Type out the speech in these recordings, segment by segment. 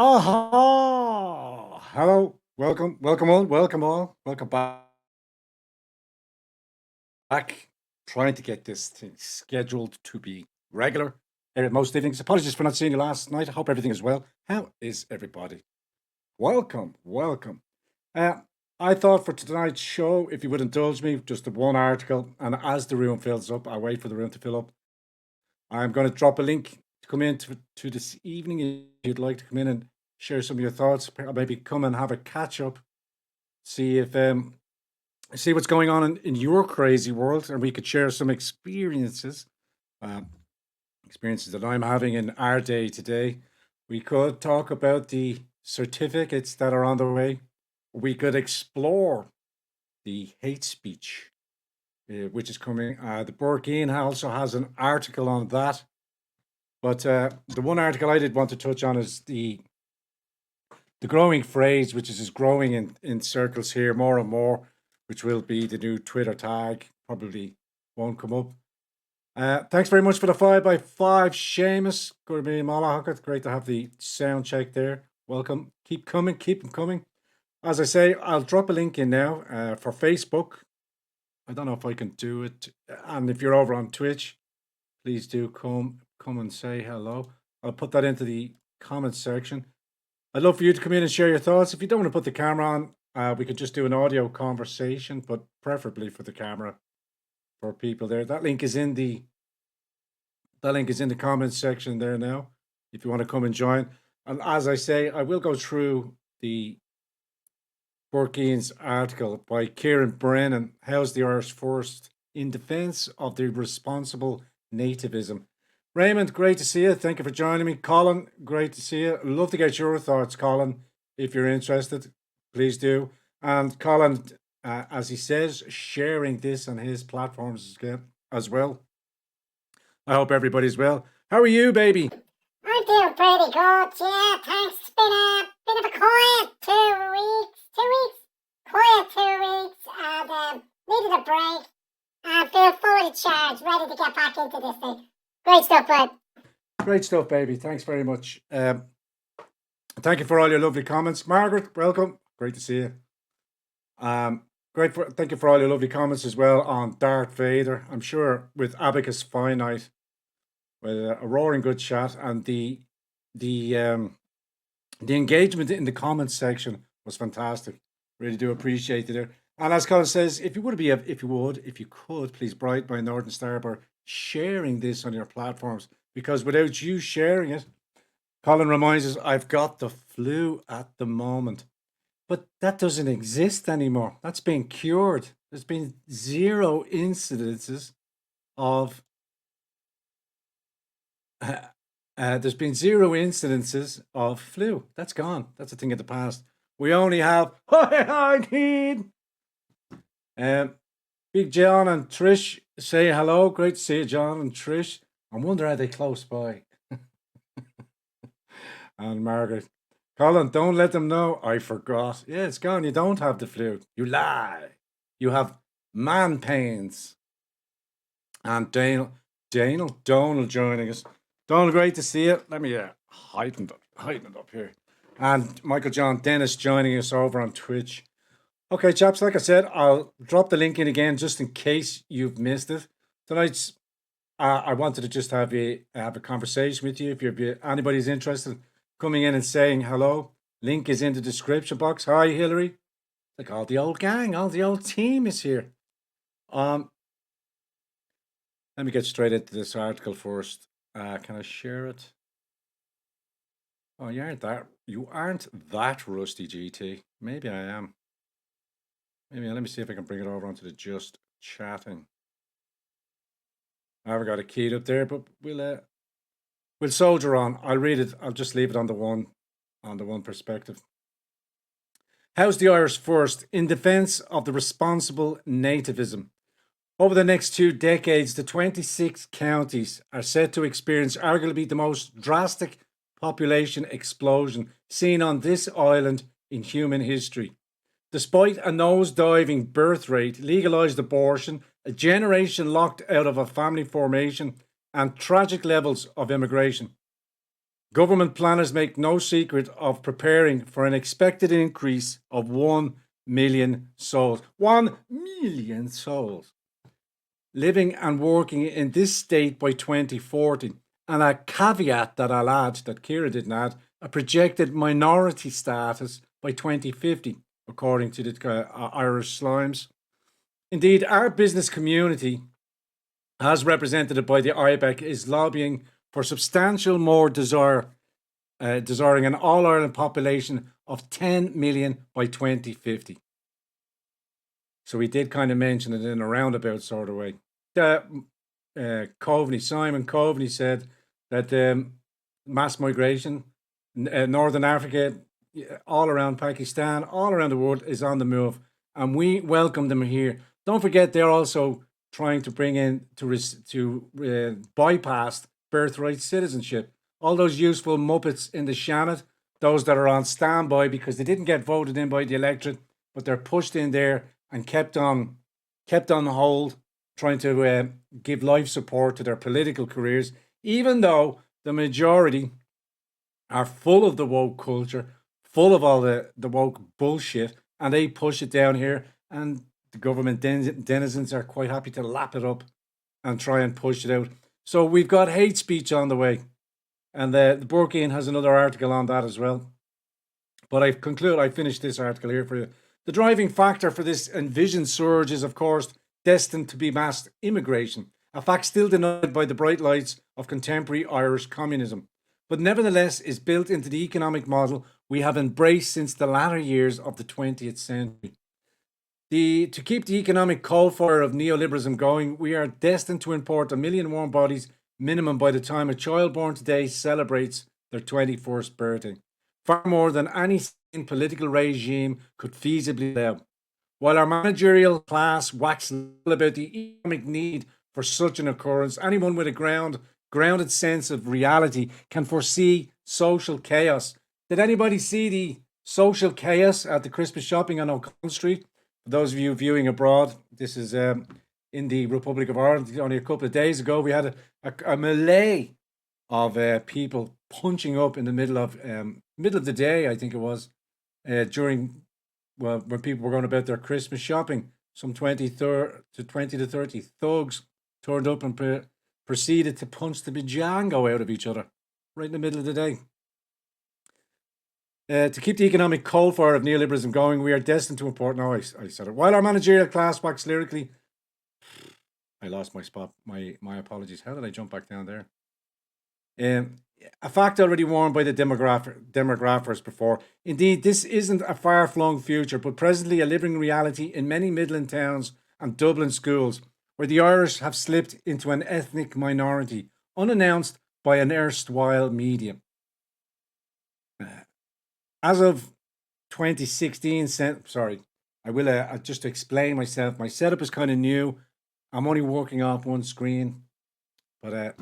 Aha! Hello, welcome all, welcome back. Trying to get this thing scheduled to be regular most evenings. Apologies for not seeing you last night. I hope everything is well. How is everybody? Welcome. Uh, I thought for tonight's show, if you would indulge me, just the one article, and as the room fills up, I wait for the room to fill up. I'm going to drop a link to come in to this evening if you'd like to come in and share some of your thoughts, or maybe come and have a catch up, see if see what's going on in your crazy world, and we could share some experiences, uh, experiences that I'm having in our day today. We could talk about the certificates that are on the way. We could explore the hate speech, which is coming. The Burkeen also has an article on that. But the one article I did want to touch on is the growing phrase, which is growing in circles here more and more, which will be the new Twitter tag. Probably won't come up. Thanks very much for the 5x5, Seamus. Good to be Malahaka. Great to have the sound check there. Welcome. Keep coming. Keep them coming. As I say, I'll drop a link in now for Facebook. I don't know if I can do it. And if you're over on Twitch, please do come and say hello. I'll put that into the comments section. I'd love for you to come in and share your thoughts. If you don't want to put the camera on, we could just do an audio conversation, but preferably for the camera for people there. That link is in the comments section there now, if you want to come and join. And as I say, I will go through the Burkeen's article by Kieran Brennan, How's the Irish First in Defence of the Responsible Nativism. Raymond, great to see you. Thank you for joining me. Colin, great to see you. Love to get your thoughts, Colin. If you're interested, please do. And Colin, as he says, sharing this on his platforms as well. I hope everybody's well. How are you, baby? I'm doing pretty good, yeah, thanks. It's been a bit of a quiet 2 weeks. 2 weeks? Quiet 2 weeks, and needed a break. And feel fully charged, ready to get back into this thing. Great stuff, bud. Great stuff, baby. Thanks very much. Thank you for all your lovely comments. Margaret, welcome. Great to see you. Thank you for all your lovely comments as well on Darth Vader. I'm sure with Abacus Finite, with a roaring good chat, and the engagement in the comments section was fantastic. Really do appreciate it there. And as Colin says, if you could, please brighten my Northern Star by sharing this on your platforms, because without you sharing it, Colin reminds us, I've got the flu at the moment. But that doesn't exist anymore. That's been cured. There's been zero incidences of flu. That's gone. That's a thing of the past. We only have Big John and Trish say hello. Great to see you, John and Trish. I wonder, are they close by? And Margaret. Colin, don't let them know. I forgot. Yeah, it's gone. You don't have the flu. You lie. You have man pains. And Donald joining us. Donald, great to see you. Let me heighten it up here. And Michael John Dennis joining us over on Twitch. Okay, chaps, like I said, I'll drop the link in again just in case you've missed it. Tonight's, I wanted to just have a conversation with you. If anybody's interested in coming in and saying hello, link is in the description box. Hi, Hillary. Like all the old gang, all the old team is here. Let me get straight into this article first. Can I share it? Oh, you aren't that rusty, GT. Maybe I am. Maybe let me see if I can bring it over onto the just chatting. I haven't got it keyed up there, but we'll soldier on. I'll read it. I'll just leave it on the one perspective. How's the Irish First in Defence of the Responsible Nativism? Over the next 2 decades, the 26 counties are set to experience arguably the most drastic population explosion seen on this island in human history. Despite a nose-diving birth rate, legalised abortion, a generation locked out of a family formation, and tragic levels of immigration, Government planners make no secret of preparing for an expected increase of 1 million souls. 1 million souls living and working in this state by 2040. And a caveat that I'll add, that Kira didn't add, a projected minority status by 2050, according to the Irish Slimes. Indeed, our business community, as represented by the IBEC, is lobbying for substantial more desiring an all-Ireland population of 10 million by 2050. So we did kind of mention it in a roundabout sort of way. Simon Coveney said that mass migration, Northern Africa, all around Pakistan, all around the world is on the move, and we welcome them here. Don't forget, they're also trying to bring in to bypass birthright citizenship. All those useful muppets in the Shannon, those that are on standby because they didn't get voted in by the electorate, but they're pushed in there and kept on hold, trying to give life support to their political careers, even though the majority are full of the woke culture, full of all the woke bullshit, and they push it down here, and the government denizens are quite happy to lap it up and try and push it out. So we've got hate speech on the way, and the Burkean has another article on that as well. But I finished this article here for you. The driving factor for this envisioned surge is, of course, destined to be mass immigration, a fact still denied by the bright lights of contemporary Irish communism, but nevertheless is built into the economic model we have embraced since the latter years of the 20th century. To keep the economic coal fire of neoliberalism going, we are destined to import 1 million warm bodies minimum by the time a child born today celebrates their 21st birthday, far more than any political regime could feasibly allow. While our managerial class wax lyrical about the economic need for such an occurrence, anyone with a grounded sense of reality can foresee social chaos. Did anybody see the social chaos at the Christmas shopping on O'Connell Street? For those of you viewing abroad, this is in the Republic of Ireland. Only a couple of days ago, we had a melee of people punching up in the middle of the day, I think it was, when people were going about their Christmas shopping. Some 20 to 30 thugs turned up and proceeded to punch the bejango out of each other right in the middle of the day. To keep the economic coal fire of neoliberalism going, we are destined to import. No, I said it. While our managerial class wax lyrically, I lost my spot. My apologies. How did I jump back down there? A fact already warned by the demographers before. Indeed, this isn't a far-flung future, but presently a living reality in many Midland towns and Dublin schools, where the Irish have slipped into an ethnic minority, unannounced by an erstwhile media. As of 2016, I will just to explain myself. My setup is kind of new. I'm only working off one screen, but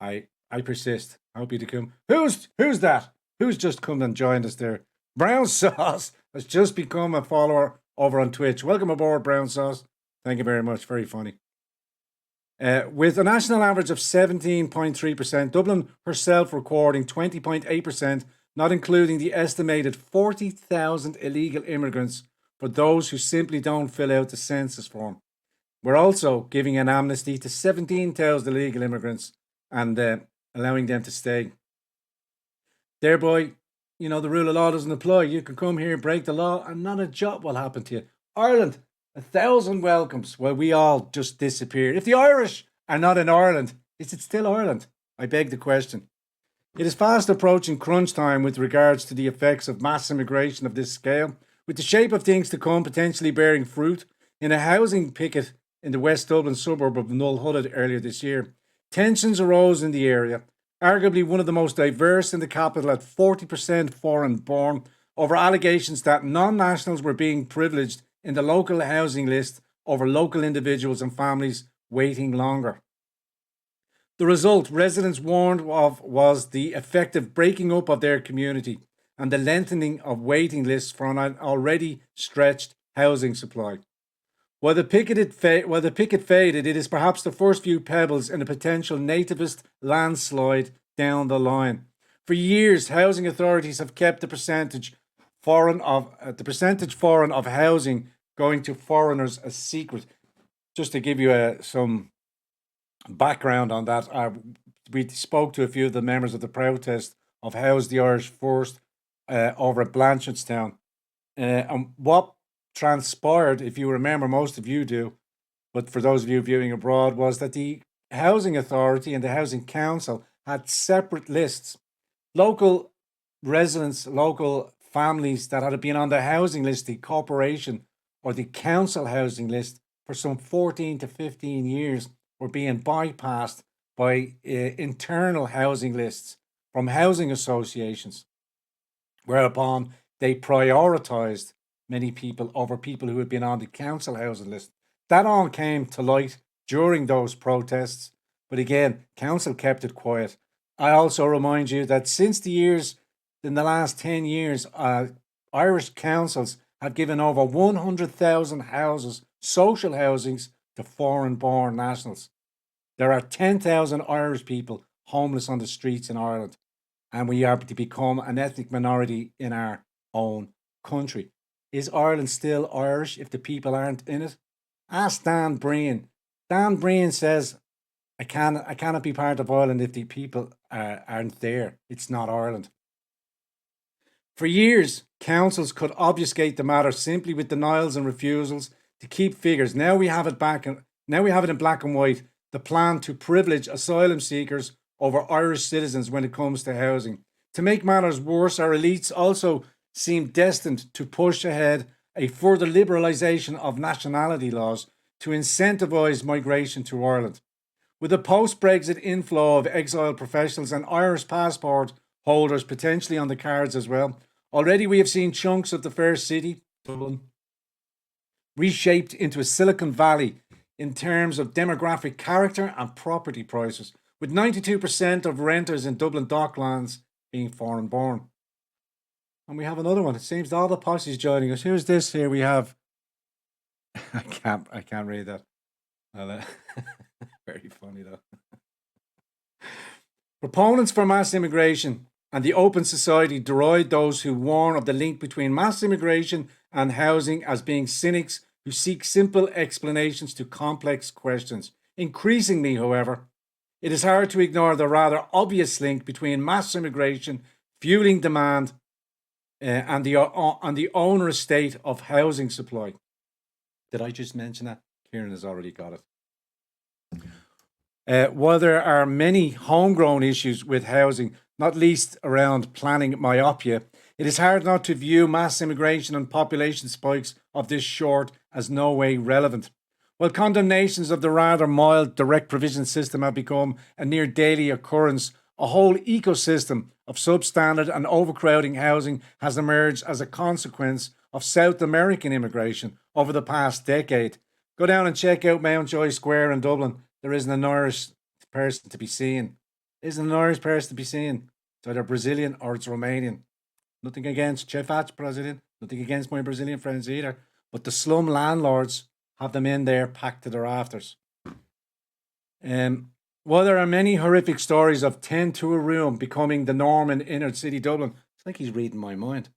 I persist. I hope you to come. Who's that? Who's just come and joined us there? Brown Sauce has just become a follower over on Twitch. Welcome aboard, Brown Sauce. Thank you very much. Very funny. With a national average of 17.3%, Dublin herself recording 20.8%, not including the estimated 40,000 illegal immigrants for those who simply don't fill out the census form. We're also giving an amnesty to 17,000 illegal immigrants and allowing them to stay. Thereby, the rule of law doesn't apply. You can come here, break the law, and not a jot will happen to you. Ireland, 1,000 welcomes. Well, we all just disappeared. If the Irish are not in Ireland, is it still Ireland? I beg the question. It is fast approaching crunch time with regards to the effects of mass immigration of this scale, with the shape of things to come potentially bearing fruit. In a housing picket in the West Dublin suburb of Nullhudded earlier this year, tensions arose in the area, arguably one of the most diverse in the capital at 40% foreign born, over allegations that non-nationals were being privileged in the local housing list over local individuals and families waiting longer. The result, residents warned of, was the effective breaking up of their community and the lengthening of waiting lists for an already stretched housing supply. While the picket faded, it is perhaps the first few pebbles in a potential nativist landslide down the line. For years, housing authorities have kept the percentage foreign of housing going to foreigners a secret. Just to give you some background on that, we spoke to a few of the members of the protest of House the Irish First over at Blanchardstown. And what transpired, if you remember, most of you do, but for those of you viewing abroad, was that the Housing Authority and the Housing Council had separate lists. Local residents, local families that had been on the housing list, the corporation or the council housing list for some 14 to 15 years were being bypassed by internal housing lists from housing associations, whereupon they prioritised many people over people who had been on the council housing list. That all came to light during those protests, but again, council kept it quiet. I also remind you that since in the last 10 years, Irish councils have given over 100,000 houses, social housings, to foreign-born nationals. There are 10,000 Irish people homeless on the streets in Ireland, and we are to become an ethnic minority in our own country. Is Ireland still Irish if the people aren't in it? Ask Dan Breen. Dan Breen says, I cannot be part of Ireland if the people aren't there. It's not Ireland. For years, councils could obfuscate the matter simply with denials and refusals to keep figures. Now we have it in black and white. The plan to privilege asylum seekers over Irish citizens when it comes to housing. To make matters worse, our elites also seem destined to push ahead a further liberalisation of nationality laws to incentivise migration to Ireland. With a post-Brexit inflow of exiled professionals and Irish passport holders potentially on the cards as well, already we have seen chunks of the fair city, Dublin, reshaped into a Silicon Valley in terms of demographic character and property prices, with 92% of renters in Dublin Docklands being foreign-born. And we have another one. It seems all the posses joining us. Who's this here? We have... I can't read that. Well, very funny though. Proponents for mass immigration and the open society deride those who warn of the link between mass immigration and housing as being cynics who seek simple explanations to complex questions. Increasingly, however, it is hard to ignore the rather obvious link between mass immigration fueling demand and the onerous state of housing supply. Did I just mention that? Kieran has already got it. While there are many homegrown issues with housing, not least around planning myopia, it is hard not to view mass immigration and population spikes of this sort as no way relevant. While condemnations of the rather mild direct provision system have become a near daily occurrence, a whole ecosystem of substandard and overcrowding housing has emerged as a consequence of South American immigration over the past decade. Go down and check out Mountjoy Square in Dublin. There isn't an Irish person to be seen. It's either Brazilian or it's Romanian. Nothing against Chefach Brazilian, nothing against my Brazilian friends either. But the slum landlords have them in there packed to the rafters. While there are many horrific stories of 10 to a room becoming the norm in inner city Dublin, it's like he's reading my mind.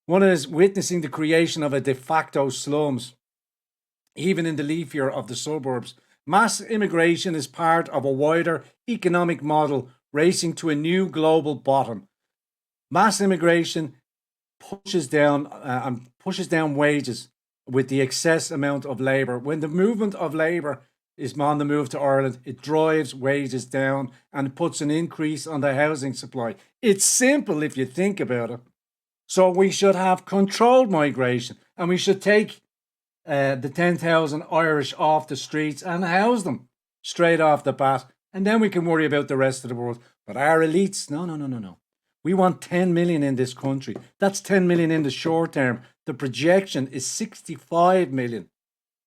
One is witnessing the creation of a de facto slums, even in the leafier of the suburbs. Mass immigration is part of a wider economic model racing to a new global bottom. Mass immigration pushes down wages with the excess amount of labour. When the movement of labour is on the move to Ireland, it drives wages down and puts an increase on the housing supply. It's simple if you think about it. So we should have controlled migration and we should take the 10,000 Irish off the streets and house them straight off the bat. And then we can worry about the rest of the world. But our elites, no. We want 10 million in this country. That's 10 million in the short term. The projection is 65 million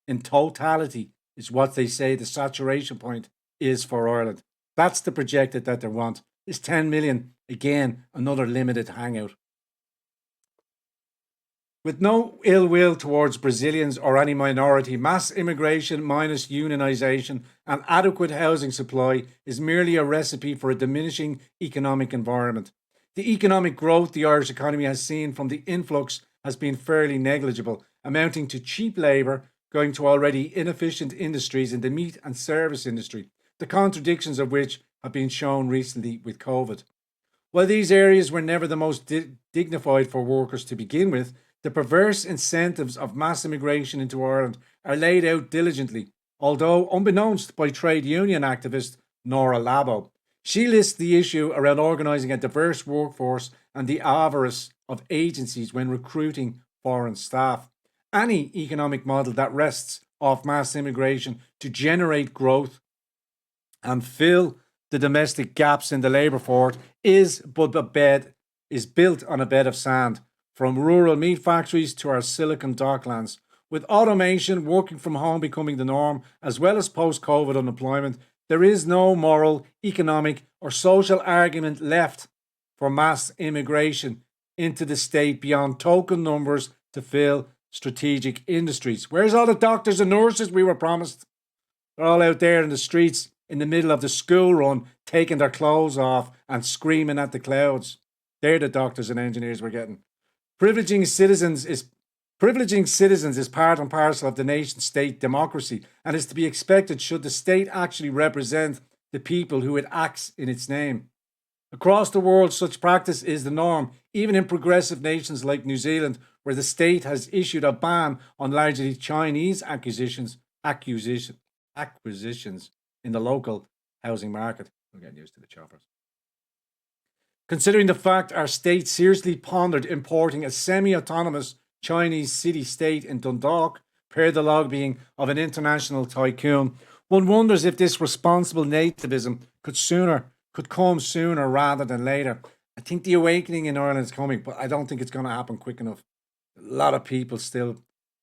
in totality is what they say the saturation point is for Ireland. That's the projected that they want. Is 10 million, again, another limited hangout. With no ill will towards Brazilians or any minority, mass immigration minus unionisation and adequate housing supply is merely a recipe for a diminishing economic environment. The economic growth the Irish economy has seen from the influx has been fairly negligible, amounting to cheap labour going to already inefficient industries in the meat and service industry, the contradictions of which have been shown recently with COVID. While these areas were never the most dignified for workers to begin with, the perverse incentives of mass immigration into Ireland are laid out diligently, although unbeknownst by trade union activist Nora Labo. She lists the issue around organising a diverse workforce and the avarice of agencies when recruiting foreign staff. Any economic model that rests off mass immigration to generate growth and fill the domestic gaps in the labour force is built on a bed of sand, from rural meat factories to our silicon docklands. With automation, working from home becoming the norm, as well as post-COVID unemployment, there is no moral, economic, or social argument left for mass immigration into the state beyond token numbers to fill strategic industries. Where's all the doctors and nurses we were promised? They're all out there in the streets in the middle of the school run, taking their clothes off and screaming at the clouds. They're the doctors and engineers we're getting. Privileging citizens is part and parcel of the nation state democracy and is to be expected should the state actually represent the people who it acts in its name. Across the world, such practice is the norm, even in progressive nations like New Zealand, where the state has issued a ban on largely Chinese acquisitions in the local housing market. I'm getting used to the choppers. Considering the fact our state seriously pondered importing a semi-autonomous Chinese city-state in Dundalk, per the lobbying of an international tycoon, one wonders if this responsible nativism could come sooner rather than later. I think the awakening in Ireland is coming, but I don't think it's going to happen quick enough. A lot of people still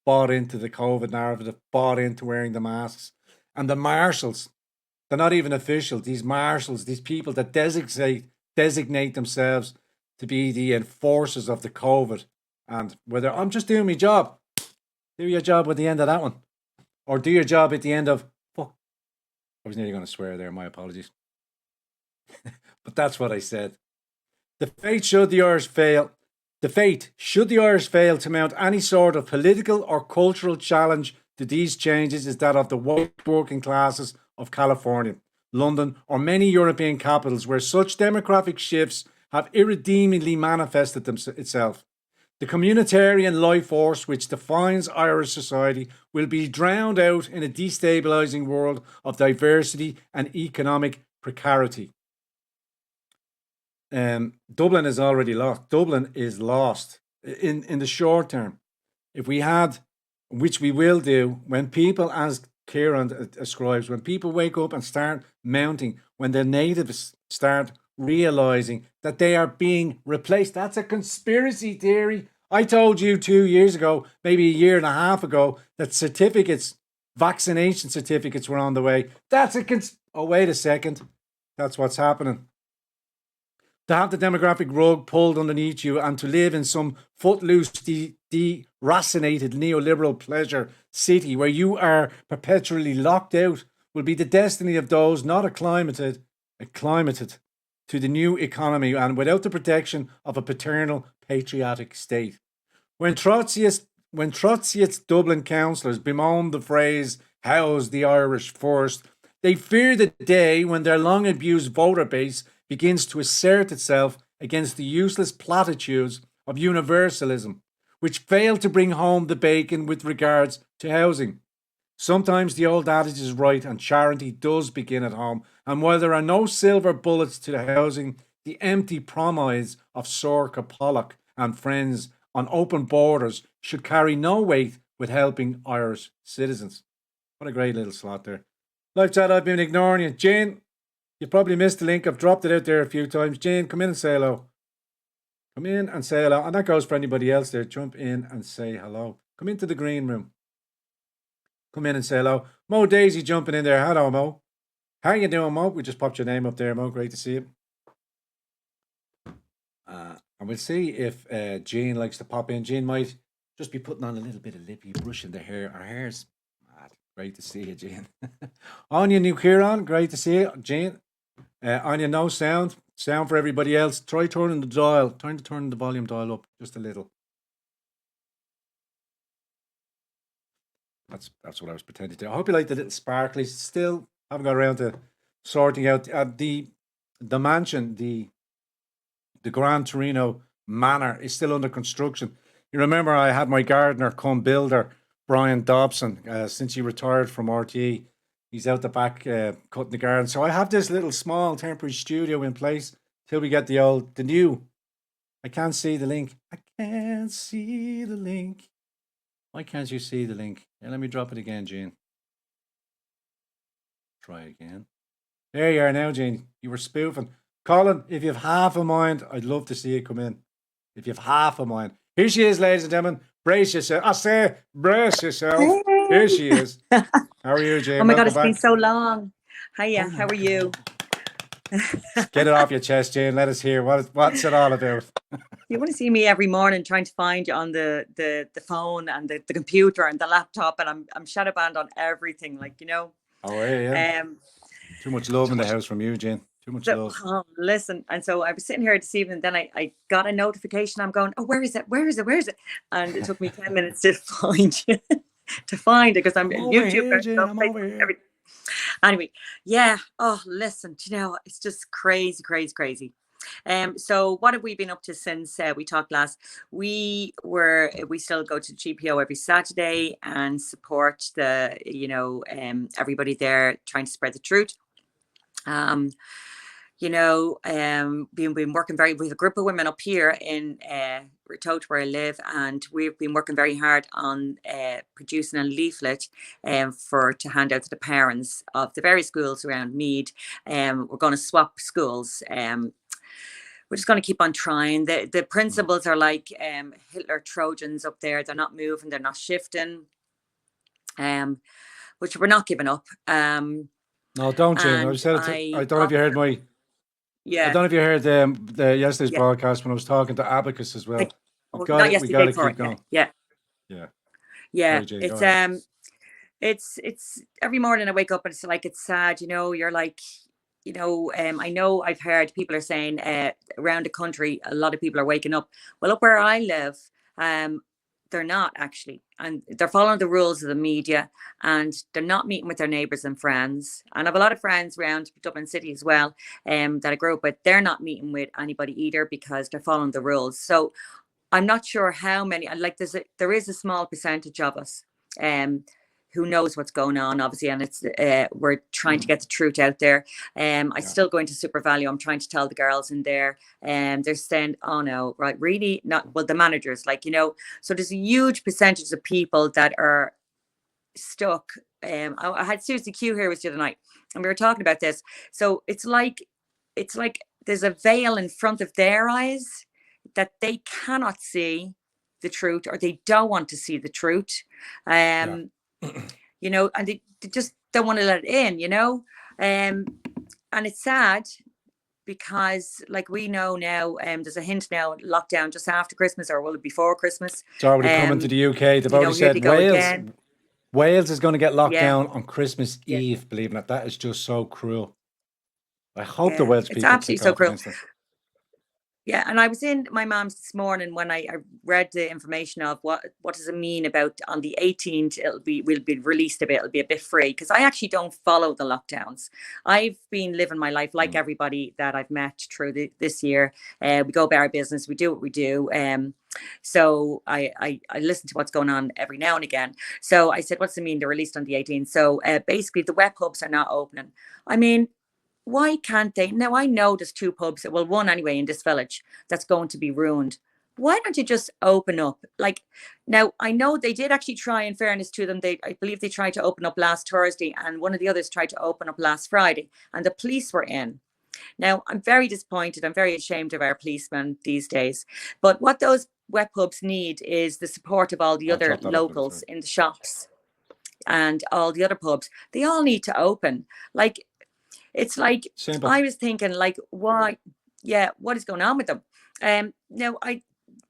bought into the COVID narrative, bought into wearing the masks. And the marshals, they're not even official. These marshals, these people that designate themselves to be the enforcers of the COVID. And whether I'm just doing my job, do your job at the end of that one. Or do your job at the end of, fuck. I was nearly going to swear there, my apologies. But that's what I said. The fate should the Irish fail to mount any sort of political or cultural challenge to these changes is that of the white working classes of California, London, or many European capitals where such demographic shifts have irredeemably manifested itself. The communitarian life force which defines Irish society will be drowned out in a destabilising world of diversity and economic precarity. Dublin is already lost. Dublin is lost in the short term. If we had, which we will do, when people, as Kieran ascribes, when people wake up and start mounting, when the natives start realising that they are being replaced, that's a conspiracy theory. I told you 2 years ago, maybe a year and a half ago, that vaccination certificates were on the way. Oh, wait a second. That's what's happening. To have the demographic rug pulled underneath you and to live in some footloose, deracinated neoliberal pleasure city where you are perpetually locked out will be the destiny of those not acclimated to the new economy and without the protection of a paternal patriotic state. When Trotskyist Dublin councillors bemoan the phrase, "House the Irish first," they fear the day when their long abused voter base begins to assert itself against the useless platitudes of universalism, which fail to bring home the bacon with regards to housing. Sometimes the old adage is right and charity does begin at home, and while there are no silver bullets to the housing, the empty promise of Sorka Pollock and friends on open borders should carry no weight with helping Irish citizens. What a great little slot there. Live chat, I've been ignoring you. Jane, you probably missed the link. I've dropped it out there a few times. Jane, come in and say hello. Come in and say hello. And that goes for anybody else there. Jump in and say hello. Come into the green room. Come in and say hello. Mo Daisy jumping in there. Hello, Mo. How you doing, Mo? We just popped your name up there, Mo. Great to see you. And we'll see if Jean likes to pop in. Jean might Just be putting on a little bit of lippy, brushing the hair. Our hair's mad. Great to see you, Jane. Anya New Kieran, great to see you, Jane. Anya, no sound. Sound for everybody else. Try turning the dial. Trying to turn the volume dial up just a little. That's what I was pretending to. I hope you like the little sparklies. Still haven't got around to sorting out the mansion, the Grand Torino Manor is still under construction. You remember I had my gardener come builder, Brian Dobson, since he retired from RTE. He's out the back cutting the garden. So I have this little small temporary studio in place till we get the new. I can't see the link. I can't see the link. Why can't you see the link? Yeah, let me drop it again, Jean. Try again. There you are now, Jean. You were spoofing. Colin, if you have half a mind, I'd love to see you come in. If you have half a mind. Here she is, ladies and gentlemen. Brace yourself. I say, brace yourself. Hey. Here she is. How are you, Jane? Oh my God, Welcome it's been back. so long. Hiya, Oh how are my you? Get it off your chest, Jane. Let us hear. What's it all about? You want to see me every morning trying to find you on the phone and the computer and the laptop, and I'm shadow banned on everything, like, you know. Oh, yeah. Too much love in the house from you, Jane. Too much love. Listen, and so I was sitting here this evening, then I got a notification. I'm going, oh, where is it? Where is it? Where is it? And it took me 10 minutes to find you, to find it, because I'm over YouTube. here, Jane, I'm over here. Anyway, yeah. Oh, listen, you know, it's just crazy, crazy, crazy. So what have we been up to since we talked last? We still go to the GPO every Saturday and support the, you know, everybody there trying to spread the truth. You know, been working with a group of women up here in Ritote, where I live, and we've been working very hard on producing a leaflet to hand out to the parents of the various schools around Meath. We're going to swap schools. We're just going to keep on trying. The principals are like Hitler Trojans up there. They're not moving. They're not shifting. Which we're not giving up. No, don't, Jane. I said it. I don't know if you heard my. Yeah. I don't know if you heard the yesterday's broadcast when I was talking to Abacus as well. We got to keep going. Yeah. Sorry, It's every morning I wake up and it's like, it's sad, you know. You're like, you know, I know I've heard people are saying around the country, a lot of people are waking up. Well, up where I live, they're not actually, and they're following the rules of the media, and they're not meeting with their neighbours and friends. And I have a lot of friends around Dublin City as well, that I grew up with. They're not meeting with anybody either because they're following the rules. So I'm not sure how many. Like there is a small percentage of us, who knows what's going on, obviously, and it's we're trying to get the truth out there. I still go into Super Value. I'm trying to tell the girls in there, and they're saying, "Oh no, right, really not." Well, the managers, like, you know, so there's a huge percentage of people that are stuck. I had Susie Q here with you tonight, and we were talking about this. So it's like there's a veil in front of their eyes that they cannot see the truth, or they don't want to see the truth. You know, and they just don't want to let it in, you know. And it's sad because, like, we know now, there's a hint now, lockdown just after Christmas, or will it before Christmas? It's already coming to the UK. They've already said Wales is going to get locked down on Christmas Eve. Believe it or not, that is just so cruel. I hope the Welsh people kick off against it. Yeah, and I was in my mom's this morning when I read the information of what does it mean about on the 18th we'll be released a bit, it'll be a bit free, because I actually don't follow the lockdowns. I've been living my life like everybody that I've met through this year. We go about our business, we do what we do. So I listen to what's going on every now and again. So I said, what's it mean they're released on the 18th? So basically the wet pubs are not opening. I mean, why can't they? Now, I know there's two pubs, well, one anyway in this village, that's going to be ruined. Why don't you just open up? Like, now, I know they did actually try, in fairness to them, I believe they tried to open up last Thursday, and one of the others tried to open up last Friday, and the police were in. Now, I'm very disappointed. I'm very ashamed of our policemen these days. But what those wet pubs need is the support of all the other locals in the shops and all the other pubs. They all need to open. Like, it's like, simple. I was thinking, like, why? Yeah, what is going on with them? Now,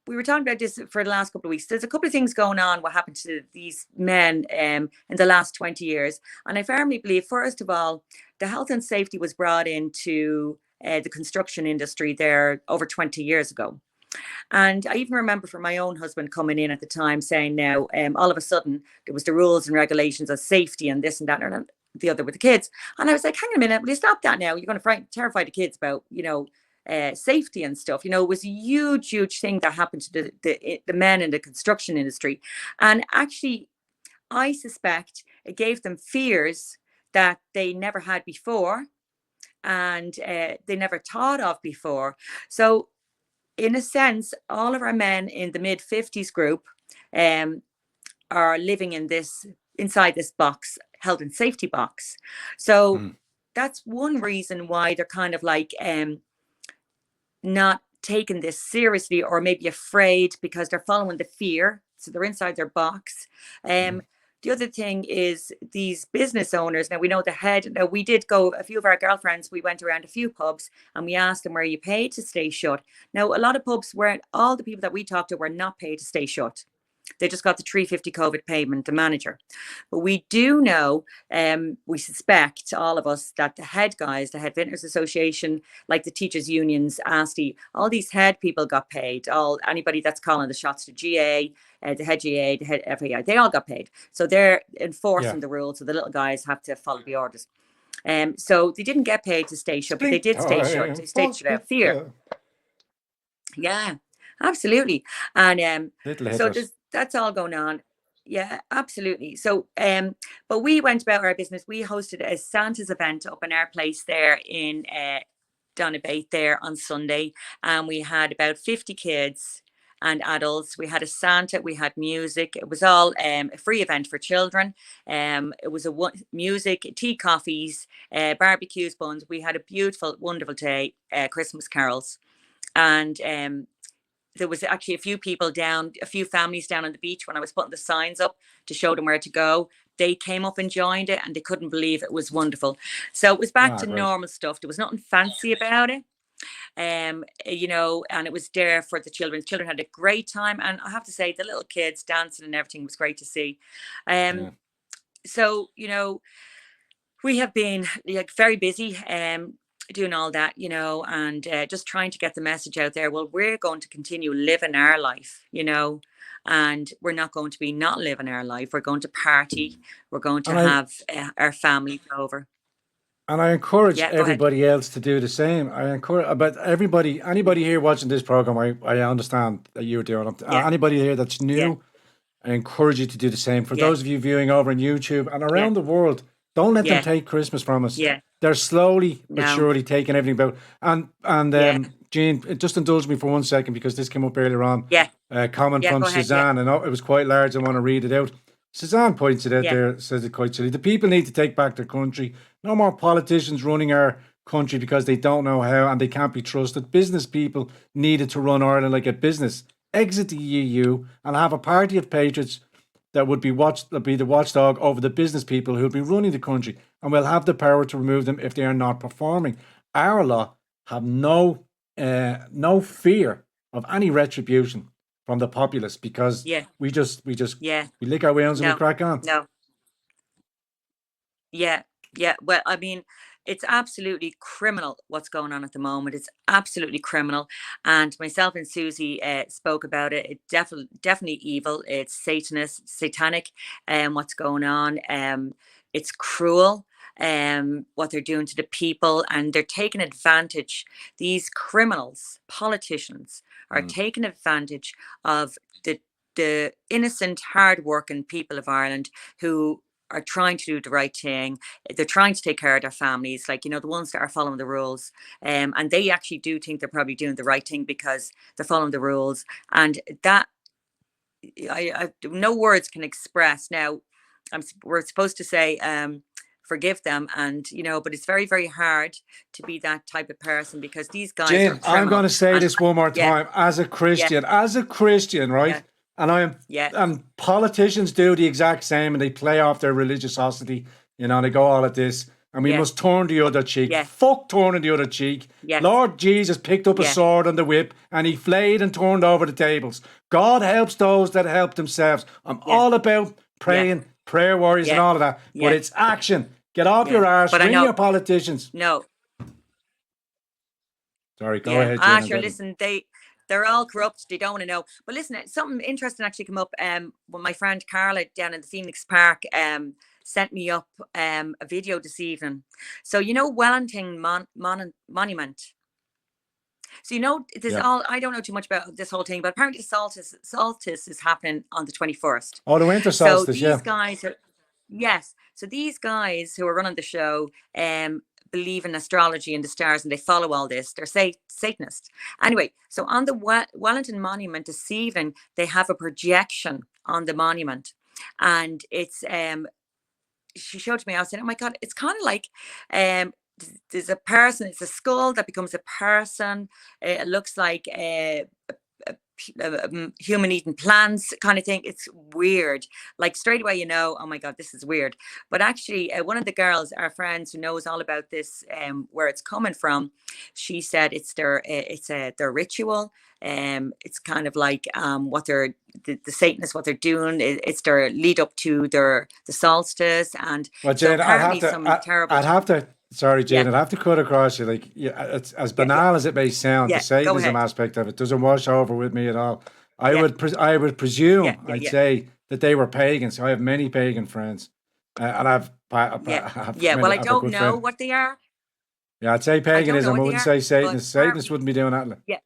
we were talking about this for the last couple of weeks. There's a couple of things going on. What happened to these men in the last 20 years? And I firmly believe, first of all, the health and safety was brought into the construction industry there over 20 years ago. And I even remember from my own husband coming in at the time saying, now, all of a sudden, there was the rules and regulations of safety and this and that and the other with the kids. And I was like, hang on a minute, will you stop that now? You're going to terrify the kids about, safety and stuff. It was a huge, huge thing that happened to the men in the construction industry. And actually, I suspect it gave them fears that they never had before and they never thought of before. So in a sense, all of our men in the mid-50s group are living inside this box, health and safety box. So that's one reason why they're kind of like not taking this seriously, or maybe afraid because they're following the fear. So they're inside their box. The other thing is these business owners. Now we know the head. Now we did go, a few of our girlfriends, we went around a few pubs and we asked them, were you paid to stay shut? Now a lot of pubs weren't, all the people that we talked to were not paid to stay shut. They just got the 350 COVID payment, the manager. But we do know, we suspect, all of us, that the head guys, the head vintners association, like the teachers unions, ASTI, all these head people got paid. Anybody that's calling the shots to GA, the head GA, the head FAI, they all got paid. So they're enforcing the rules. So the little guys have to follow the orders. So they didn't get paid to stay shut, but they did stay shut. They stayed shut out of fear. Yeah, absolutely. And so that's all going on. Yeah, absolutely. So, but we went about our business. We hosted a Santa's event up in our place there in Donabate there on Sunday. And we had about 50 kids and adults. We had a Santa, we had music. It was all a free event for children. It was music, tea, coffees, barbecues, buns. We had a beautiful, wonderful day, Christmas carols. And there was actually a few families down on the beach when I was putting the signs up to show them where to go. They came up and joined it and they couldn't believe it was wonderful. So it was back to normal stuff. There was nothing fancy about it. And it was there for the children. The children had a great time. And I have to say, the little kids dancing and everything was great to see. So, we have been very busy doing all that, and just trying to get the message out there. Well, we're going to continue living our life, and we're not going to be not living our life. We're going to party. We're going to have our families over. And I encourage everybody else to do the same. I encourage, but anybody here watching this program, I understand that you're doing it. Anybody here that's new, I encourage you to do the same. For those of you viewing over on YouTube and around the world, don't let them take Christmas from us. They're slowly but surely taking everything about. And Jean, just indulge me for 1 second because this came up earlier on. A comment from Suzanne, and it was quite large. I want to read it out. Suzanne points it out there, says it quite silly. The people need to take back their country. No more politicians running our country because they don't know how and they can't be trusted. Business people needed to run Ireland like a business. Exit the EU and have a party of patriots that would be the watchdog over the business people who will be running the country, and will have the power to remove them if they are not performing. Our law have no fear of any retribution from the populace because we lick our wounds and we crack on. Well, I mean, it's absolutely criminal what's going on at the moment. It's absolutely criminal. And myself and Susie spoke about it. It's definitely evil. It's satanic, what's going on. It's cruel, what they're doing to the people, and they're taking advantage. These criminals, politicians, are taking advantage of the innocent, hard-working people of Ireland who are trying to do the right thing. They're trying to take care of their families, the ones that are following the rules. And they actually do think they're probably doing the right thing because they're following the rules. And that, I no words can express. Now, we're supposed to say, forgive them, and but it's very, very hard to be that type of person because these guys are I'm going to say this one more time. As a Christian, right? And and politicians do the exact same, and they play off their religiosity, they go all at this. and we Yeah. must turn the other cheek. Yeah. Fuck turning the other cheek. Yes. Lord Jesus picked up a Yeah. sword and the whip, and he flayed and turned over the tables. God helps those that help themselves. I'm Yeah. all about praying, prayer warriors and Yeah. all of that, but Yeah. it's action. Get off Yeah. your arse, But I ring know- your politicians. No. Sorry, go Yeah. ahead, Jane. Sure, listen, they're all corrupt. They don't want to know. But listen, something interesting actually came up when my friend Carla down in the Phoenix Park sent me up a video this evening. So you know Wellington Monument. So you know there's Yeah. I don't know too much about this whole thing, but apparently the solstice is happening on the 21st. Oh, the winter So solstice, these guys are, yes. So these guys who are running the show believe in astrology and the stars, and they follow all this. They're Satanists. Anyway, so on the Wellington Monument this evening, they have a projection on the monument, and it's she showed to me. I was saying, "Oh my God, it's kind of like there's a person. It's a skull that becomes a person. It looks like a human eating plants kind of thing. It's weird. Like straight away, you know, oh my God, this is weird. But actually, one of the girls, our friends who knows all about this, where it's coming from, she said it's their ritual. It's kind of like what they're the Satanists, what they're doing. It's their lead up to the solstice. And well, Jane, so I'd have to. Sorry, Jane, Yeah. I'd have to cut across you. Like, it's as banal as it may sound, Yeah, the go Satanism ahead. aspect of it doesn't wash over with me at all. I Yeah. would presume, Yeah, I'd yeah. say that they were pagans. I have many pagan friends, and I've Yeah, well, I don't know what they are. Yeah, I'd say paganism. I what they wouldn't are, say Satanists. but Satanists wouldn't be doing that. Like.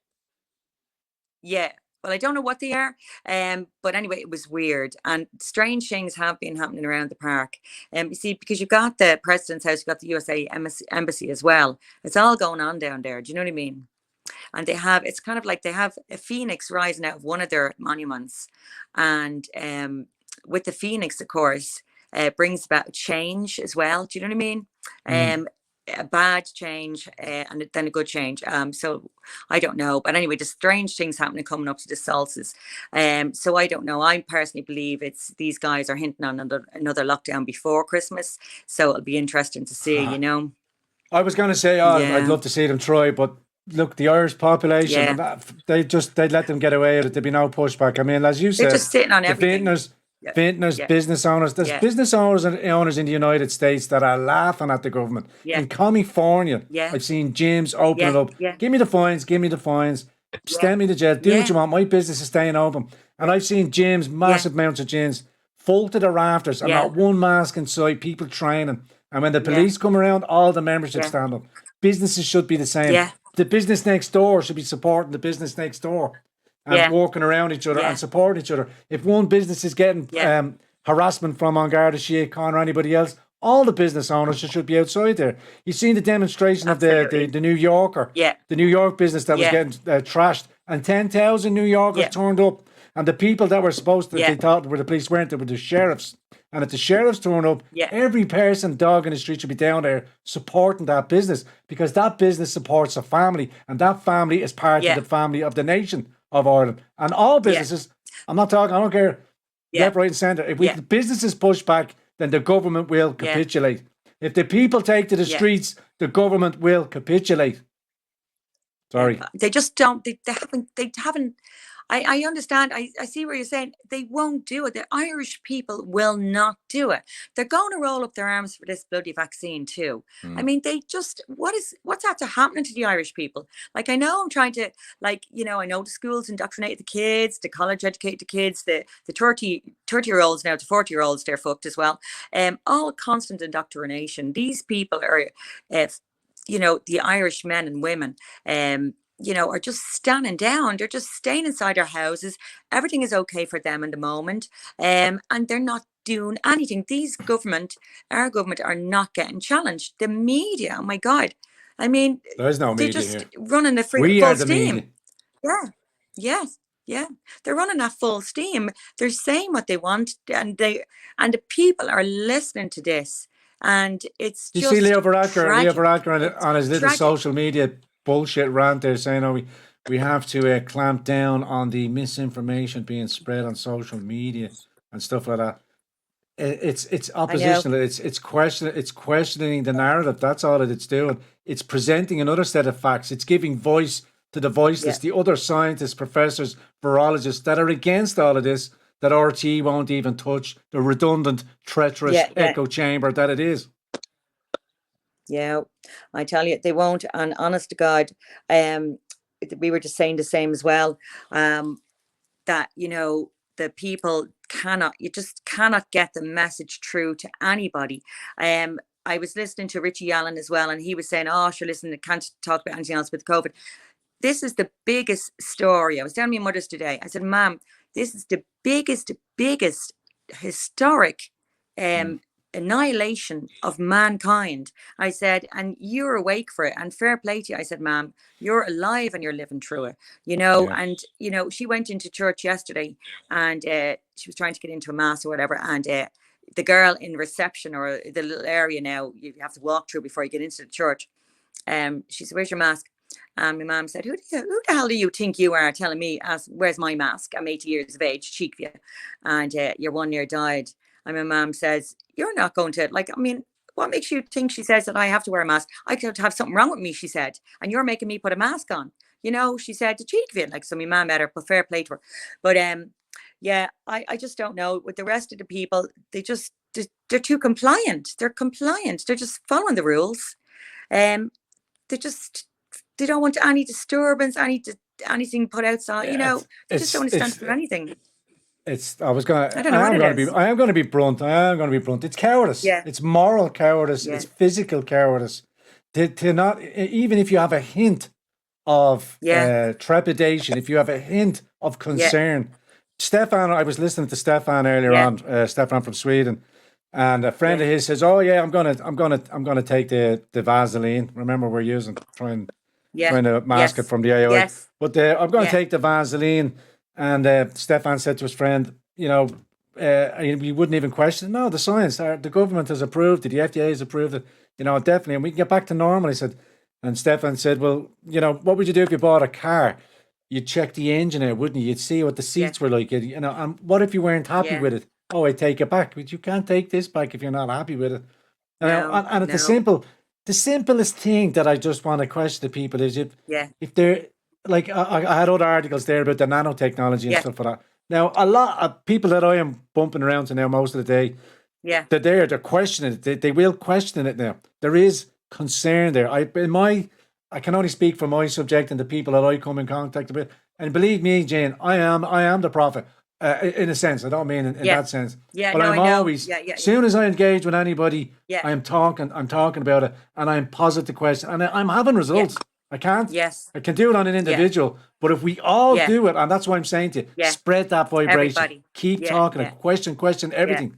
Yeah. Well, I don't know what they are. But anyway, it was weird, and strange things have been happening around the park. You see, because you've got the president's house, you've got the USA embassy as well. It's all going on down there. Do you know what I mean? And it's kind of like they have a phoenix rising out of one of their monuments, and with the phoenix, of course, brings about change as well. Do you know what I mean? A bad change and then a good change. So I don't know, but anyway, the strange things happening coming up to the solstice. So I don't know. I personally believe these guys are hinting on another lockdown before Christmas. So it'll be interesting to see. You know. I was going to say, I'd love to see them try, but look, the Irish population, they'd let them get away with it. There'd be no pushback. I mean, as you said, they're just sitting on everything. Vintners, business owners. There's business owners in the United States that are laughing at the government. In California, I've seen gyms opening up. Give me the fines, send me to jail, do what you want. My business is staying open. And I've seen gyms, massive amounts of gyms, full to the rafters, and not one mask inside, people training. And when the police come around, all the membership stand up. Businesses should be the same. The business next door should be supporting the business next door. And walking around each other and supporting each other. If one business is getting harassment from On Garda Síochána or anybody else, all the business owners should be outside there. You've seen the demonstration of the New Yorker, the New York business that was getting trashed, and 10,000 New Yorkers turned up. And the people that were supposed to, they thought were the police weren't, they were the sheriffs. And if the sheriffs turn up, every person, dog in the street should be down there supporting that business, because that business supports a family, and that family is part of the family of the nation of Ireland. And all businesses, I don't care, left, right and centre. If the businesses push back, then the government will capitulate. If the people take to the streets, the government will capitulate. Sorry. They just don't, they haven't, I understand. I see where you're saying they won't do it. The Irish people will not do it. They're going to roll up their arms for this bloody vaccine too. I mean, they just, what's after happening to the Irish people? Like, I know I'm trying to, I know the schools indoctrinate the kids, the college educate the kids, the 30-year-olds now to 40-year-olds, they're fucked as well. All constant indoctrination. These people are, the Irish men and women, are just standing down. They're just staying inside their houses. Everything is okay for them in the moment. And they're not doing anything. Our government are not getting challenged. The media, oh my God. I mean, there's no media they're just here. running the full steam. Media. Yeah. Yes. Yeah. They're running at full steam. They're saying what they want, and the people are listening to this. And it's you just see Leo Varadkar on his little tragic. social media bullshit rant there saying, we have to clamp down on the misinformation being spread on social media and stuff like that. It's I know. oppositional. It's questioning the narrative. That's all that it's doing. It's presenting another set of facts. It's giving voice to the Yeah, voiceless, the other scientists, professors, virologists that are against all of this, that RT won't even touch, the redundant, treacherous yeah, yeah, echo chamber that it is. yeah. I tell you, they won't. And honest to God, um, we were just saying the same as well. That the people cannot, you just cannot get the message through to anybody. I was listening to Richie Allen as well, and he was saying, "Oh, sure, listen, I can't talk about anything else with COVID." This is the biggest story. I was telling my mother's today. I said, "Ma'am, this is the biggest historic Mm. um, annihilation of mankind." I said, "And you're awake for it. And fair play to you." I said, "Ma'am, you're alive and you're living through it." Yeah. And she went into church yesterday, and she was trying to get into a mass or whatever, and the girl in reception, or the little area now you have to walk through before you get into the church. She said, "Where's your mask?" And my mum said, who the hell do you think you are telling me, where's my mask? I'm 80 years of age, cheek of you. And your 1 year died. And my mum says, "You're not going to, like, I mean, what makes you think," she says, "that I have to wear a mask? I could have something wrong with me," she said, "and you're making me put a mask on." She said, "The cheek of it." Like, so my mum met her, but fair play to her. But yeah, I just don't know. With the rest of the people, they're too compliant. They're compliant. They're just following the rules. Um, they just they don't want any disturbance, anything put outside. Yeah, They just don't want to stand for anything. I was going I to, don't know what it is. I am going to be blunt. I am going to be blunt. It's cowardice. Yeah, It's moral cowardice. yeah, It's physical cowardice. To not, even if you have a hint of yeah, trepidation, if you have a hint of yeah, concern. Stefan, I was listening to Stefan earlier yeah, on, Stefan from Sweden, and a friend yeah, of his says, "Oh yeah, I'm gonna take the Vaseline. Remember, we're yeah, trying to mask it yes, from the AI, yes, but I'm going to yeah, take the Vaseline." And Stefan said to his friend, we wouldn't even question. No, the science, the government has approved it, the FDA has approved it. Definitely, and we can get back to normal. He said, and Stefan said, "Well, what would you do if you bought a car? You'd check the engine out, wouldn't you? You'd see what the yeah, seats were like. And what if you weren't happy yeah. with it? Oh, I take it back. But you can't take this back if you're not happy with it." No, And no, the simplest thing that I just want to question to people is yeah, if they're like, I had other articles there about the nanotechnology and yeah, stuff like that. Now, a lot of people that I am bumping around to now most of the day, yeah, they're questioning it. They will question it now. There is concern there. I can only speak for my subject and the people that I come in contact with. And believe me, Jane, I am the prophet. In a sense, I don't mean in yeah, that sense, yeah. but No, I'm I know. always, Yeah, yeah, yeah, soon as I engage with anybody, yeah, I'm talking about it, and I'm positive the question, and I'm having yeah. results. I can't, Yes, I can do it on an yeah, individual, but if we all yeah, do it, and that's what I'm saying to you, yeah. spread that vibration, Everybody. keep Yeah, talking, yeah, and question yeah. everything.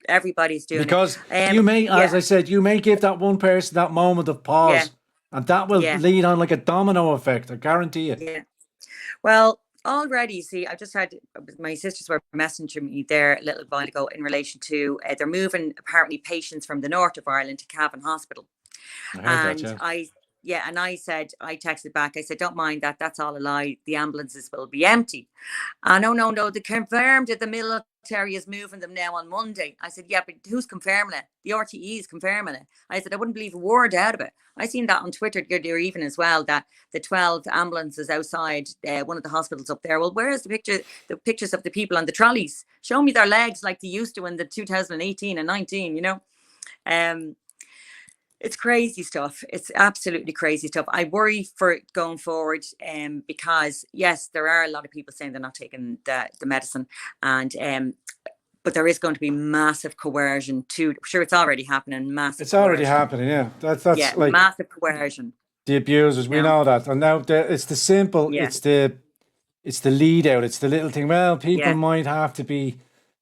Everybody's doing it. Because you may, as Yeah, I said, you may give that one person that moment of yeah, pause, and that will yeah, lead on like a domino effect. I guarantee you. yeah. Well, already, see, I just had my sisters were messaging me there a little while ago in relation to they're moving apparently patients from the north of Ireland to Cavan Hospital. I heard that, And yeah. I said, I texted back, I said, "Don't mind that. That's all a lie. The ambulances will be empty." No. They confirmed that the military is moving them now on Monday. I said, "Yeah, but who's confirming it? The RTE is confirming it." I said, "I wouldn't believe a word out of it." I seen that on Twitter the other evening as well, that the 12 ambulances outside one of the hospitals up there. Well, where's the pictures of the people on the trolleys? Show me their legs like they used to in the 2018 and 19, Um, it's crazy stuff. It's absolutely crazy stuff. I worry for it going forward, because yes, there are a lot of people saying they're not taking the medicine, and but there is going to be massive coercion too. I'm sure it's already happening. Massive It's already coercion. happening, yeah. Yeah, That's like massive coercion. the abusers. We know that, and now it's the simple. Yeah, It's the lead out. It's the little thing. Well, people yeah, might have to be,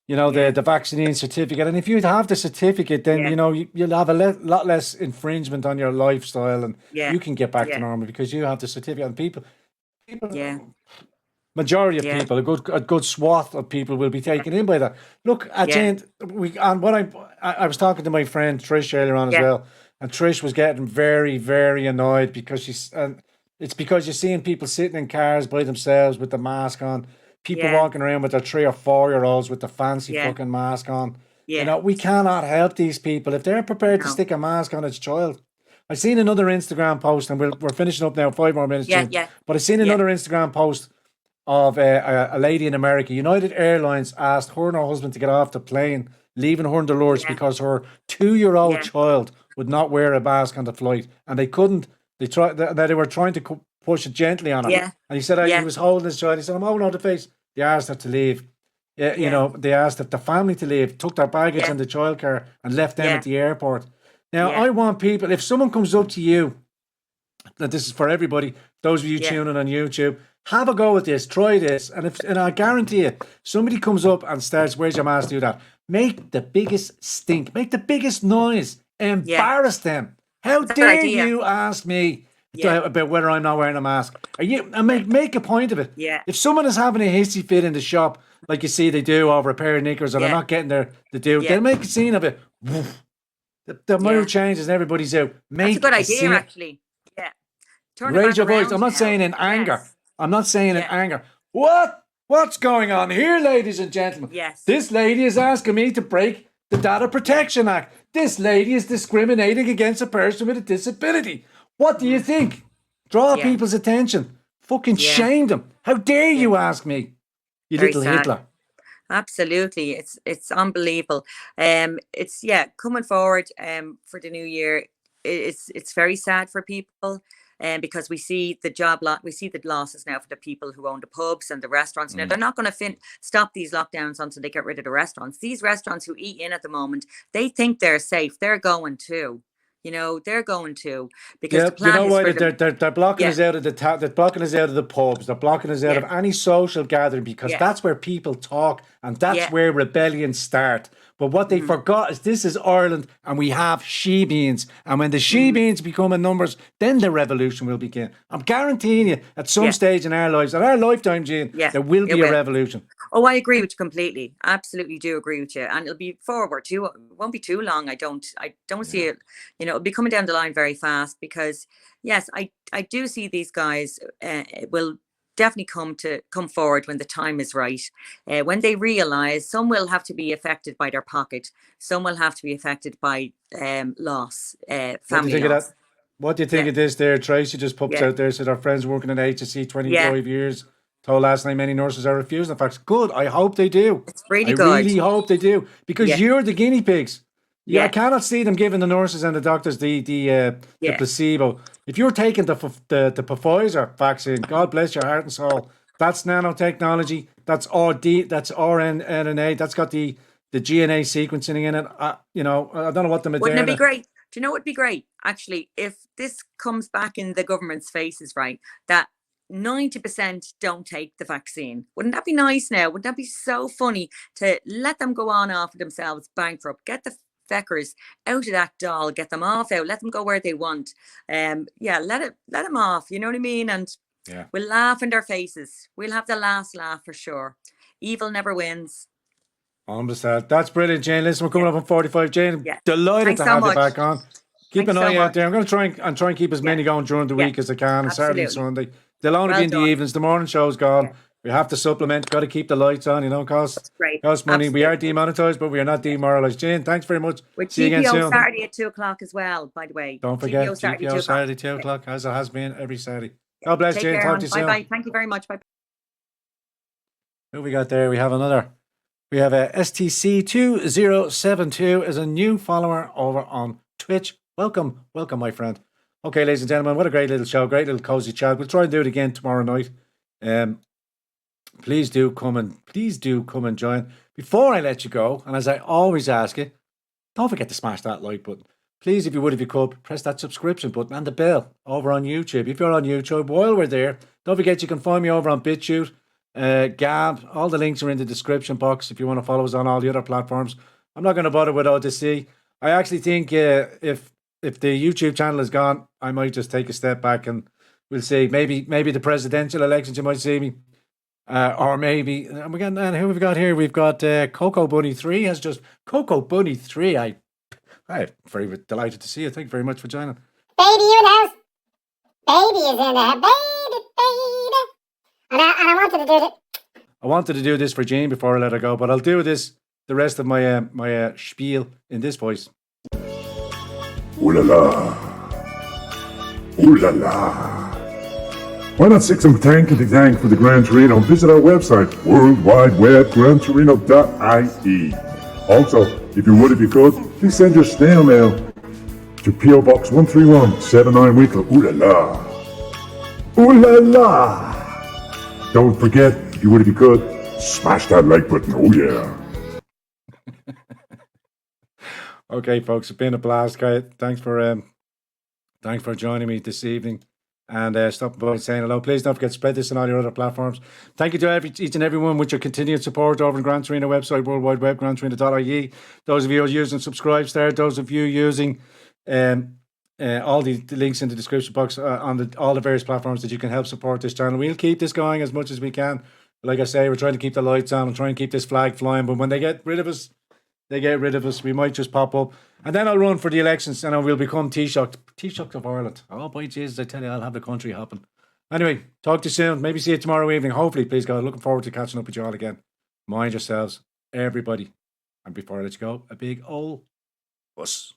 yeah, the vaccine certificate, and if you have the certificate, then yeah, you'll have a lot less infringement on your lifestyle, and yeah, you can get back to yeah, normal because you have the certificate. And yeah, majority of yeah, people, a good swath of people will be yeah, taken in by that. Look, at the yeah, end, and what I was talking to my friend Trish earlier on as yeah, well, and Trish was getting very, very annoyed because and it's because you're seeing people sitting in cars by themselves with the mask on, people yeah, walking around with their 3 or 4 year olds with the fancy yeah, fucking mask on. You know, we cannot help these people if they're prepared to stick a mask on its child. I seen another Instagram post, and we're finishing up now. 5 more minutes, Jane. But I seen another Instagram post of a lady in America. United Airlines asked her and her husband to get off the plane, leaving her in the lurch because her 2-year-old child would not wear a mask on the flight, and they couldn't. They were trying to push it gently on her, and he said he was holding his child. He said, "I'm holding on the face." They asked her to leave. You know, they asked the family to leave, took their baggage in the childcare, and left them at the airport. Now, I want people, if someone comes up to you, that this is for everybody, those of you tuning on YouTube, have a go at this, try this, and I guarantee you, somebody comes up and starts, "Where's your mask?" Do that. Make the biggest stink, make the biggest noise, embarrass them. How dare you ask me about whether I'm not wearing a mask? And make a point of it. If someone is having a hissy fit in the shop, like you see they do over a pair of knickers, and they're not getting the do, they'll make a scene of it. The mood changes and everybody's out. That's a good idea, actually. Yeah. Raise your voice. I'm not saying in anger. I'm not saying in anger. What's going on here, ladies and gentlemen? This lady is asking me to break the Data Protection Act. This lady is discriminating against a person with a disability. What do you think? Draw people's attention. Fucking shame them. How dare you ask me? You Very little sad. Hitler. Absolutely. It's unbelievable. It's coming forward for the new year. It's very sad for people. Because we see the losses now for the people who own the pubs and the restaurants. Now, they're not going to stop these lockdowns until they get rid of the restaurants. These restaurants who eat in at the moment, they think they're safe. They're going to. You know, they're going to, because the plan is for them. They're blocking us out of they're blocking us out of the pubs. They're blocking us out of any social gathering, because that's where people talk, and that's where rebellions start. But what they forgot is this is Ireland, and we have she-beans. And when the she-beans become in numbers, then the revolution will begin. I'm guaranteeing you, at some stage in our lives, in our lifetime, Jane, there will be a revolution. Oh, I agree with you completely. Absolutely do agree with you. And it'll be forward too. It won't be too long. I don't see it, it'll be coming down the line very fast, because yes, I do see these guys will definitely come forward when the time is right. When they realise some will have to be affected by their pocket, some will have to be affected by loss, family loss. What do you think of this there? Tracy just pops out there, said our friends working in HSC 25 years. Told last night many nurses are refusing. In fact, good. I hope they do. It's really good. I really hope they do, because you're the guinea pigs. I cannot see them giving the nurses and the doctors the placebo. If you're taking the Pfizer vaccine, God bless your heart and soul. That's nanotechnology. That's that's RNA. That's got the GNA sequencing in it. I don't know what the Moderna. Wouldn't it be great? Do you know what would be great, actually, if this comes back in the government's faces, right? That 90% don't take the vaccine. Wouldn't that be nice now? Wouldn't that be so funny to let them go on after themselves bankrupt? Get the feckers out of that doll, get them off out, let them go where they want. Let them off, you know what I mean? And we'll laugh in their faces. We'll have the last laugh for sure. Evil never wins. Understand. That's brilliant, Jane. Listen, we're coming up on 45. Jane, delighted to have you back on. Keep an eye out there. I'm going to try and keep as many going during the week as I can, Saturday and Sunday. They'll only be in the evenings. The morning show's gone. We have to supplement. Got to keep the lights on, cost money. Absolutely. We are demonetized, but we are not demoralized. Jane, thanks very much. See you again soon. Saturday at 2:00 as well, by the way. Don't forget, GPO Saturday 2 o'clock, as it has been every Saturday. God bless, Jane. Talk to you soon. Bye-bye. Thank you very much. Bye. Who we got there? We have another. We have a STC2072 is a new follower over on Twitch. Welcome, my friend. Okay, ladies and gentlemen, what a great little show, great little cozy chat. We'll try and do it again tomorrow night. Please do come and join. Before I let you go, and as I always ask you, don't forget to smash that like button. Please, if you could, press that subscription button and the bell over on YouTube. If you're on YouTube, while we're there, don't forget you can find me over on BitChute, Gab. All the links are in the description box if you want to follow us on all the other platforms. I'm not going to bother with Odyssey. I actually think if the YouTube channel is gone, I might just take a step back and we'll see. Maybe the presidential elections, you might see me. Or maybe, and who we've got here? We've got Coco Bunny 3 has just Coco Bunny 3. I'm very delighted to see you. Thank you very much for joining. Baby, you in the house? Baby is in there. Baby. And I wanted to do it. I wanted to do this for Jane before I let her go, but I'll do this the rest of my my spiel in this voice. Ooh la la. Ooh la la. Why not stick some tankety tank for the Gran Torino and visit our website, worldwideweb.grandtorino.ie. Also, if you would, if you could, please send your snail mail to P.O. Box 13179 Wicklow. Ooh la la. Ooh la la. Don't forget, if you would, if you could, smash that like button. Oh yeah. Okay, folks, it's been a blast, guys. Thanks for joining me this evening and stopping by and saying hello. Please don't forget to spread this on all your other platforms. Thank you to each and everyone with your continued support over on Gran Torino website, worldwideweb.grandtorino.ie. Those of you who are using subscribe there, those of you using all the links in the description box on all the various platforms that you can help support this channel. We'll keep this going as much as we can. Like I say, we're trying to keep the lights on and trying to keep this flag flying. But when they get rid of us, they get rid of us. We might just pop up. And then I'll run for the elections and we'll become Taoiseach of Ireland. Oh, boy, Jesus, I tell you, I'll have the country hopping. Anyway, talk to you soon. Maybe see you tomorrow evening. Hopefully, please God. Looking forward to catching up with you all again. Mind yourselves, everybody. And before I let you go, a big ol' bus.